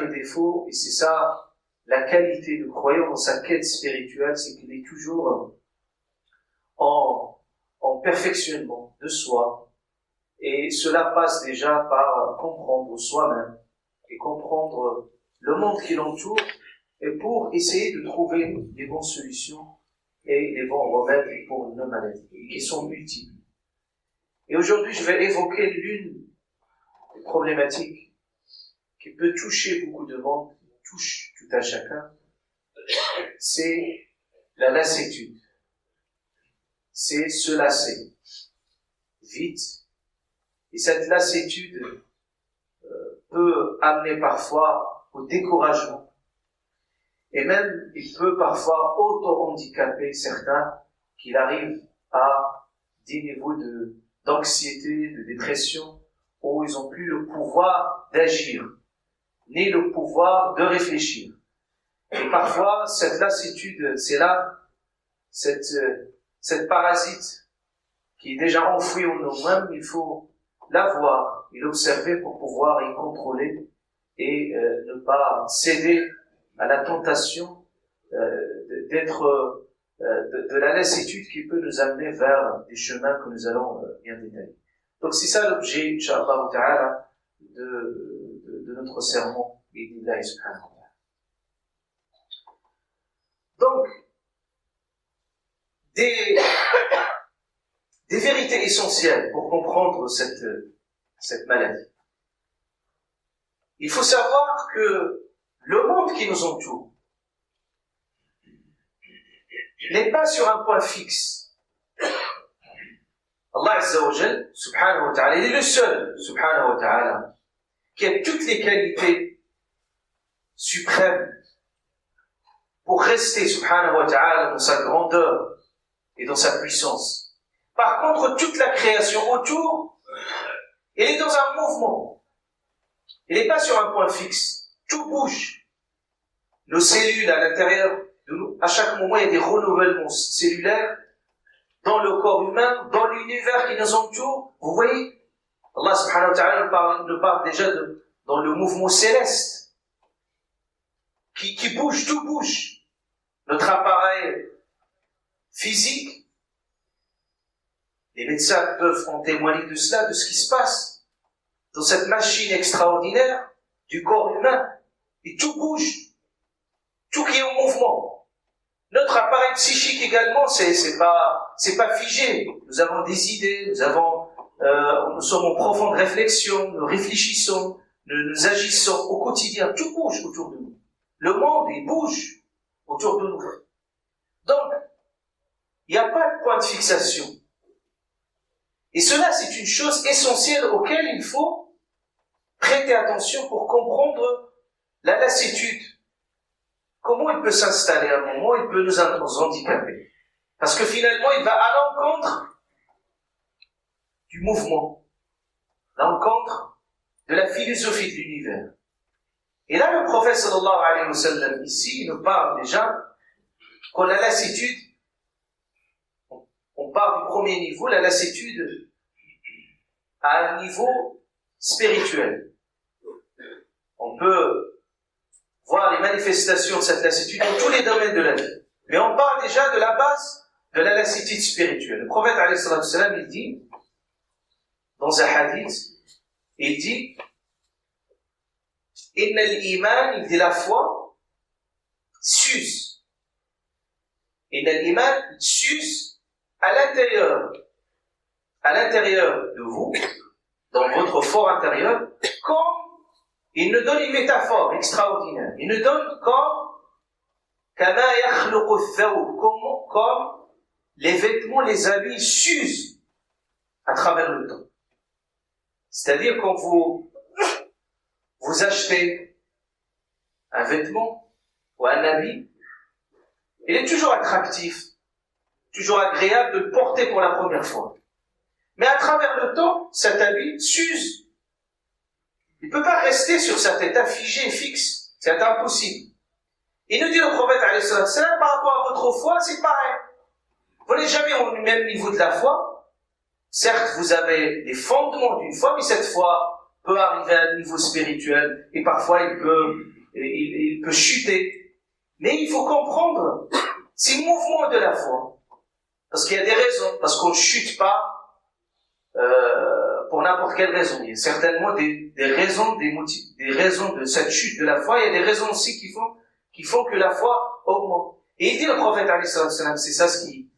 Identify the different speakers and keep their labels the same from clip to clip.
Speaker 1: le défaut, et c'est ça la qualité du croyant dans sa quête spirituelle, c'est qu'il est toujours en perfectionnement de soi. Et cela passe déjà par comprendre soi-même et comprendre le monde qui l'entoure, et pour essayer de trouver les bonnes solutions et les bons remèdes pour nos maladies, qui sont multiples. Et aujourd'hui, je vais évoquer l'une des problématiques qui peut toucher beaucoup de monde, touche tout à chacun, c'est la lassitude. C'est se lasser vite. Et cette lassitude peut amener parfois au découragement. Et même, il peut parfois auto-handicaper certains qu'il arrive à des niveaux d'anxiété, de dépression, où ils n'ont plus le pouvoir d'agir, ni le pouvoir de réfléchir. Et parfois, cette lassitude, c'est là, cette parasite qui est déjà enfouie en nous-mêmes, il faut la voir et l'observer pour pouvoir y contrôler et ne pas céder à la tentation de la lassitude qui peut nous amener vers des chemins que nous allons bien détailler. Donc c'est ça l'objet, Inch'Allah Ta'ala, de notre sermon, bi'idhnillahi subhanahu wa ta'ala. Donc, des vérités essentielles pour comprendre cette maladie. Il faut savoir que le monde qui nous entoure n'est pas sur un point fixe. Allah Azza wa Jal, subhanahu wa ta'ala, il est le seul, subhanahu wa ta'ala, qui a toutes les qualités suprêmes pour rester, subhanahu wa ta'ala, dans sa grandeur et dans sa puissance. Par contre, toute la création autour, elle est dans un mouvement. Elle n'est pas sur un point fixe. Tout bouge. Nos cellules à l'intérieur de nous, à chaque moment, il y a des renouvellements cellulaires dans le corps humain, dans l'univers qui nous entoure. Vous voyez, Allah subhanahu wa ta'ala nous parle déjà dans le mouvement céleste qui bouge, tout bouge. Notre appareil physique, les médecins peuvent en témoigner de cela, de ce qui se passe dans cette machine extraordinaire du corps humain. Et tout bouge, tout qui est en mouvement. Notre appareil psychique également, c'est pas figé. Nous avons des idées, nous sommes en profonde réflexion, nous réfléchissons, nous agissons au quotidien. Tout bouge autour de nous. Le monde, il bouge autour de nous. Donc, il n'y a pas de point de fixation. Et cela, c'est une chose essentielle auquel il faut prêter attention pour comprendre la lassitude. Comment il peut s'installer à un moment, il peut nous handicaper. Parce que finalement, il va à l'encontre du mouvement, l'encontre de la philosophie de l'univers. Et là, le prophète sallallahu alayhi wa sallam, ici, il nous parle déjà que la lassitude, on part du premier niveau, la lassitude à un niveau spirituel. On peut voir les manifestations de cette lassitude dans tous les domaines de la vie. Mais on parle déjà de la base de la lassitude spirituelle. Le prophète alayhi salam, il dit, dans un hadith, il dit, Inna al-iman, il dit la foi, s'use. Inna al-iman s'use à l'intérieur de vous, dans votre fort intérieur, comme il nous donne une métaphore extraordinaire. Il nous donne comme les vêtements, les habits s'usent à travers le temps. C'est-à-dire quand vous achetez un vêtement ou un habit, il est toujours attractif, toujours agréable de le porter pour la première fois. Mais à travers le temps, cet habit s'use. Il ne peut pas rester sur sa tête figé, fixe. C'est impossible. Il nous dit le prophète alayhi salam, par rapport à votre foi, c'est pareil. Vous n'êtes jamais au même niveau de la foi. Certes, vous avez les fondements d'une foi, mais cette foi peut arriver à un niveau spirituel et parfois il peut chuter. Mais il faut comprendre, c'est le mouvement de la foi. Parce qu'il y a des raisons, parce qu'on ne chute pas pour n'importe quelle raison. Il y a certainement des raisons, des raisons de cette chute de la foi. Il y a des raisons aussi qui font que la foi augmente. Et il dit le prophète alayhi salam, c'est ça ce qui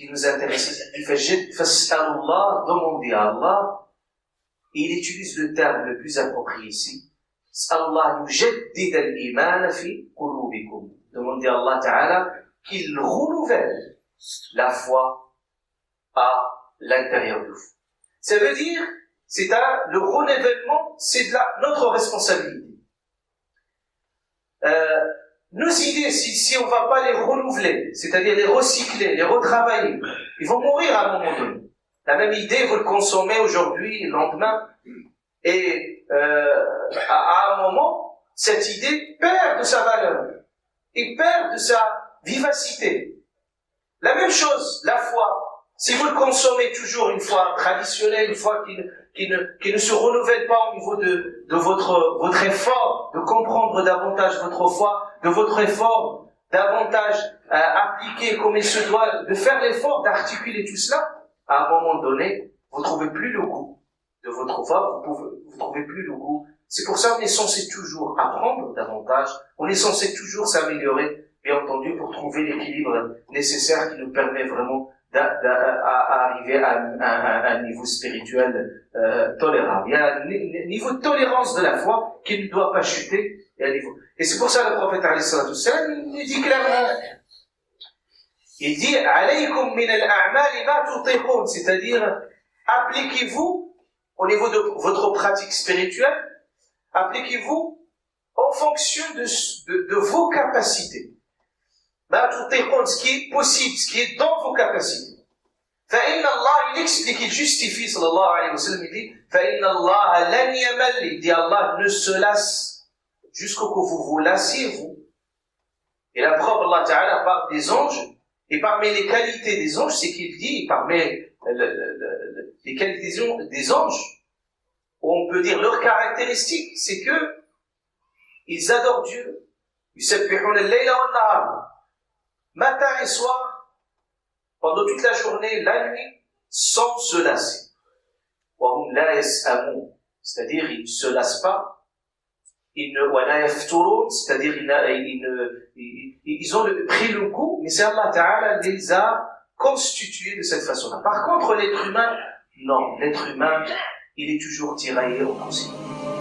Speaker 1: nous intéresse. Il fait fas'alullah, demandez à Allah. Et il utilise le terme le plus approprié ici. Allah yujaddid al-iman fi qulubikum. Demandez à Allah Ta'ala qu'il renouvelle la foi à l'intérieur de vous. Ça veut dire, le renouvellement, c'est notre responsabilité. Nos idées, si on ne va pas les renouveler, c'est-à-dire les recycler, les retravailler, ils vont mourir à un moment donné. La même idée, vous le consommez aujourd'hui, le lendemain, et à un moment, cette idée perd de sa valeur, et perd de sa vivacité. La même chose, la foi. Si vous le consommez toujours une foi traditionnelle, une foi qui ne se renouvelle pas au niveau de votre effort, de comprendre davantage votre foi, de votre effort davantage appliquer comme il se doit, de faire l'effort d'articuler tout cela, à un moment donné, vous trouvez plus le goût de votre foi, vous trouvez plus le goût. C'est pour ça qu'on est censé toujours apprendre davantage, on est censé toujours s'améliorer, bien entendu, pour trouver l'équilibre nécessaire qui nous permet vraiment à arriver à un niveau spirituel tolérable. Il y a un niveau de tolérance de la foi qui ne doit pas chuter. Et c'est pour ça que le prophète alayhi salatu wassalam, il dit clairement, il dit alaykum min al-a'mal ma tutiqun, c'est-à-dire appliquez-vous au niveau de votre pratique spirituelle, appliquez-vous en fonction de vos capacités. Ce qui est possible, ce qui est dans vos capacités. فإن الله, il explique, il justifie, sallallahu alayhi wa sallam, il dit, فإن الله لن يمل, il dit Allah ne se lasse jusqu'au que vous vous lassiez, vous. Et la preuve, Allah Ta'ala parle des anges, et parmi les qualités des anges, c'est qu'il dit, parmi les qualités des anges, où on peut dire leurs caractéristiques, c'est que ils adorent Dieu. يسبحون الليل والنهار, matin et soir, pendant toute la journée, la nuit, sans se lasser. وهم لا يسأمون, c'est-à-dire ils ne se lassent pas. ولا يفترون, c'est-à-dire ils ont pris le goût, mais c'est Allah Ta'ala les a constitués de cette façon-là. Par contre, l'être humain, non, l'être humain, il est toujours tiraillé en conséquence.